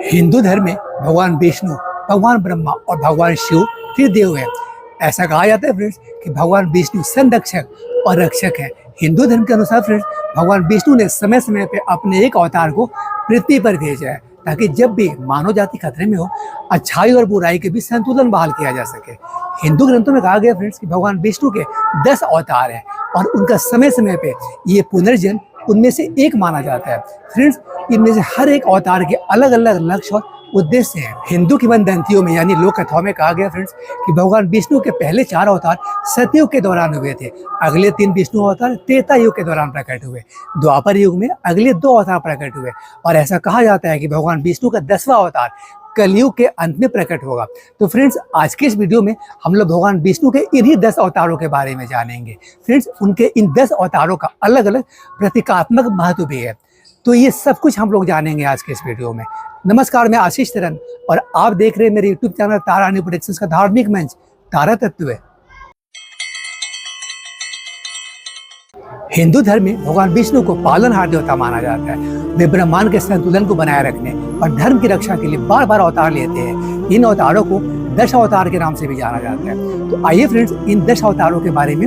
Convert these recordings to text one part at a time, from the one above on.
हिंदू धर्म में भगवान विष्णु, भगवान ब्रह्मा और भगवान शिव त्रिदेव हैं। ऐसा कहा जाता है फ्रेंड्स कि भगवान विष्णु संरक्षक और रक्षक हैं। हिंदू धर्म के अनुसार फ्रेंड्स भगवान विष्णु ने समय समय पे अपने एक अवतार को पृथ्वी पर भेजा है ताकि जब भी मानव जाति खतरे में हो, अच्छाई और बुराई के बीच संतुलन बहाल किया जा सके। हिंदू ग्रंथों में कहा गया फ्रेंड्स कि भगवान विष्णु के 10 अवतार हैं और उनका समय समय पे ये पुनर्जन्म उनमें से एक माना जाता है। फ्रेंड्स, इनमें से हर एक अवतार के अलग अलग लक्ष्य और उद्देश्य हैं। हिंदू किंवदंतियों में यानी लोक कथाओं में कहा गया फ्रेंड्स कि भगवान विष्णु के पहले 4 अवतार सतयुग के दौरान हुए थे। अगले 3 विष्णु अवतार त्रेता युग के दौरान प्रकट हुए। द्वापर युग में अगले 2 अवतार प्रकट हुए और ऐसा कहा जाता है कि भगवान विष्णु का 10वां अवतार कलयुग के अंत में प्रकट होगा। तो फ्रेंड्स, आज के इस वीडियो में हम लोग भगवान विष्णु के इन्हीं 10 अवतारों के बारे में जानेंगे। फ्रेंड्स, उनके इन 10 अवतारों का अलग अलग प्रतीकात्मक महत्व भी है। तो ये सब कुछ हम लोग जानेंगे आज के इस वीडियो में। नमस्कार, मैं आशीष तरन और आप देख रहे हैं मेरे यूट्यूब चैनल तारा न्यू प्रोडक्शंस का धार्मिक मंच तारा तत्व है। हिंदू धर्म में भगवान विष्णु को पालनहार देवता माना जाता है। वे ब्रह्मांड के संतुलन को बनाए रखने और धर्म की रक्षा के लिए बार बार अवतार लेते हैं। इन अवतारों को 10 अवतार के नाम से भी जाना जाता है। तो आइए फ्रेंड्स, इन 10 अवतारों के बारे में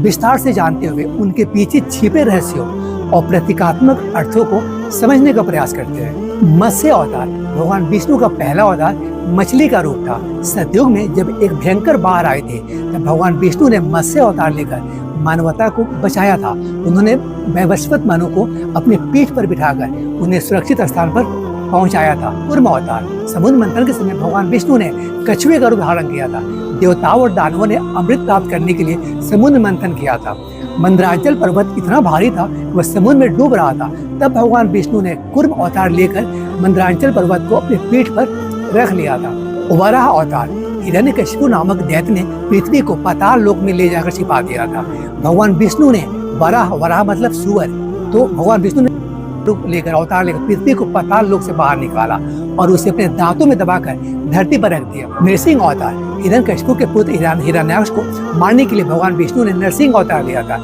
विस्तार से जानते हुए उनके पीछे छिपे रहस्यों और प्रतीकात्मक अर्थों को समझने का प्रयास करते हैं। मत्स्य अवतार भगवान विष्णु का पहला अवतार मछली का रूप था। सतयुग में जब एक भयंकर बाढ़ आए थे तब भगवान विष्णु ने मत्स्य अवतार लेकर मानवता को बचाया था। उन्होंने वैवस्वत मानव को अपनी पीठ पर बिठाकर उन्हें सुरक्षित स्थान पर पहुंचाया था। कूर्म अवतार समुद्र मंथन के समय भगवान विष्णु ने कछुए का रूप धारण किया था। देवताओं और दानवों ने अमृत प्राप्त करने के लिए समुद्र मंथन किया था। मंदराचल पर्वत इतना भारी था वह समुद्र में डूब रहा था। तब भगवान विष्णु ने कूर्म अवतार लेकर मंदराचल पर्वत को अपनी पीठ पर रख लिया था। वराह अवतार हिरण्यकशिपु नामक दैत्य ने पृथ्वी को पाताल लोक में ले जाकर छिपा दिया था। भगवान विष्णु ने वराह मतलब सुअर, तो भगवान विष्णु ने रूप लेकर अवतार लेकर पृथ्वी को पाताल लोक से बाहर निकाला और उसे अपने दांतों में दबाकर धरती पर रख दिया। नरसिंह अवतार हिरण्यकशिपु के पुत्र हिरण्याक्ष को मारने के लिए भगवान विष्णु ने नरसिंह अवतार लिया था।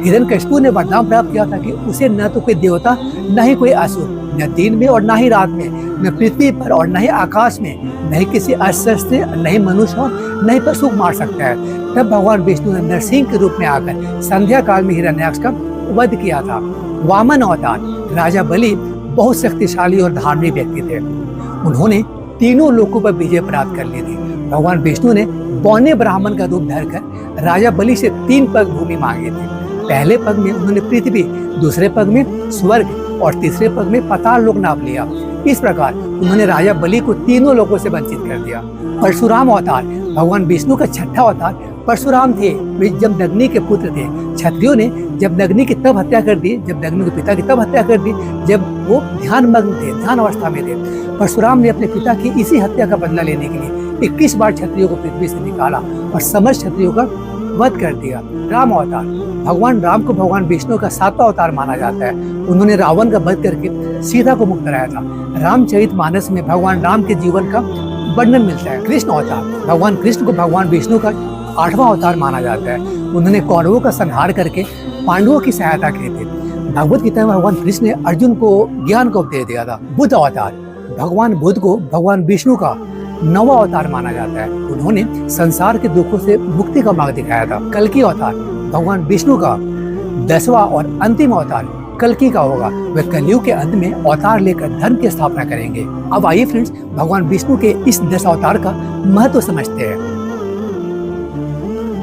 हिरण्यकशिपु ने वरदान प्राप्त किया था कि उसे न तो कोई देवता, न ही कोई असुर, न दिन में और न ही रात में, न पृथ्वी पर और न ही आकाश में, न ही किसी अस्त्र से, न ही मनुष्य और न ही पशु मार सकता है। तब भगवान विष्णु ने नरसिंह के रूप में आकर संध्या काल में हिरण्याक्ष का वध किया था। वामन अवतार राजा बलि बहुत शक्तिशाली और धार्मिक व्यक्ति थे। उन्होंने तीनों लोकों पर विजय प्राप्त कर ली थी। भगवान विष्णु ने बौने ब्राह्मण का रूप धरकर राजा बलि से 3 पग भूमि मांगे थे। पहले पग में उन्होंने पृथ्वी, दूसरे पग में स्वर्ग और तीसरे पग में पाताल लोक नाप लिया। इस प्रकार उन्होंने राजा बलि को तीनों लोकों से वंचित कर दिया। परशुराम अवतार भगवान विष्णु का 6ठा अवतार परशुराम थे। वे जब नग्नि के पुत्र थे। क्षत्रियों ने जब नग्नि की तब हत्या कर दी, जब नग्नि के पिता की तब हत्या कर दी जब वो ध्यानमग्न थे, ध्यान अवस्था में थे। परशुराम ने अपने पिता की इसी हत्या का बदला लेने के लिए 21 बार क्षत्रियों को पृथ्वी से निकाला और समस्त क्षत्रियों का वध कर दिया। राम अवतार भगवान राम को भगवान विष्णु का 7वां अवतार माना जाता है। उन्होंने रावण का वध करके सीता को मुक्त कराया था। रामचरितमानस में भगवान राम के जीवन का वर्णन मिलता है। कृष्ण अवतार भगवान कृष्ण को भगवान विष्णु का 8वां अवतार माना जाता है। उन्होंने कौरवों का संहार करके पांडवों की सहायता की थी। भगवत गीता में भगवान कृष्ण ने अर्जुन को ज्ञान को उपदेश दिया था। बुद्ध अवतार भगवान बुद्ध को भगवान विष्णु का 9वां अवतार माना जाता है। उन्होंने संसार के दुखों से मुक्ति का मार्ग दिखाया था। कल्कि अवतार भगवान विष्णु का 10वां और अंतिम अवतार कल्कि का होगा। वे कलयुग के अंत में अवतार लेकर धर्म की स्थापना करेंगे। अब आइए फ्रेंड्स, भगवान विष्णु के इस 10 अवतार का महत्व समझते हैं।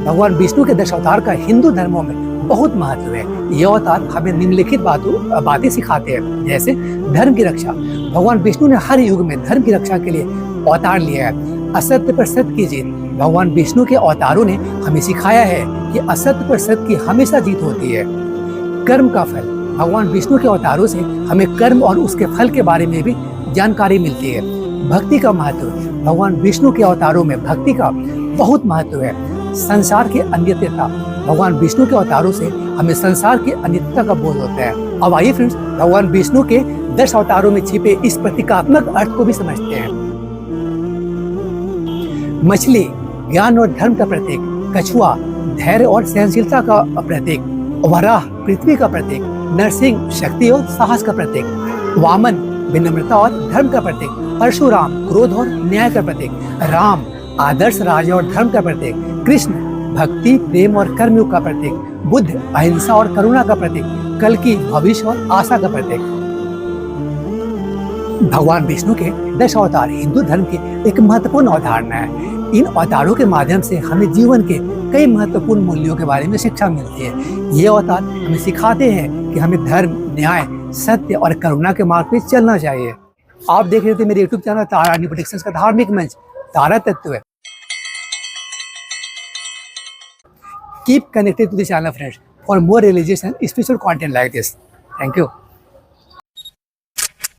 भगवान विष्णु के 10 अवतार का हिंदू धर्मों में बहुत महत्व है। ये अवतार हमें निम्नलिखित बातें सिखाते हैं, जैसे धर्म की रक्षा। भगवान विष्णु ने हर युग में धर्म की रक्षा के लिए अवतार लिया है। असत्य पर सत्य की जीत भगवान विष्णु के अवतारों ने हमें सिखाया है कि असत्य पर सत्य की हमेशा जीत होती है। कर्म का फल भगवान विष्णु के अवतारों से हमें कर्म और उसके फल के बारे में भी जानकारी मिलती है। भक्ति का महत्व भगवान विष्णु के अवतारों में भक्ति का बहुत महत्व है। संसार की अनित्यता भगवान विष्णु के अवतारों से हमें संसार की अनित्यता का बोध होता है। अब आइए फ्रेंड्स, भगवान विष्णु के 10 अवतारों में छिपे इस प्रतीकात्मक अर्थ को भी समझते हैं। मछली ज्ञान और धर्म का प्रतीक, कछुआ धैर्य और सहनशीलता का प्रतीक, वराह पृथ्वी का प्रतीक, नरसिंह शक्ति और साहस का प्रतीक, वामन विनम्रता और धर्म का प्रतीक, परशुराम क्रोध और न्याय का प्रतीक, राम आदर्श राजा और धर्म का प्रतीक, कृष्ण भक्ति प्रेम और कर्मयोग का प्रतीक, बुद्ध अहिंसा और करुणा का प्रतीक, कल्कि भविष्य और आशा का प्रतीक। भगवान विष्णु के 10 अवतार हिंदू धर्म की एक महत्वपूर्ण अवधारणा है। इन अवतारों के माध्यम से हमें जीवन के कई महत्वपूर्ण मूल्यों के बारे में शिक्षा मिलती है। ये अवतार हमें सिखाते हैं कि हमें धर्म, न्याय, सत्य और करुणा के मार्ग पर चलना चाहिए। आप देख रहे थे मेरे यूट्यूब चैनल तारा न्यू प्रेडिक्शंस का धार्मिक मंच तारा तत्व है। Keep connected to the channel, friends, for more religious and spiritual content like this. Thank you.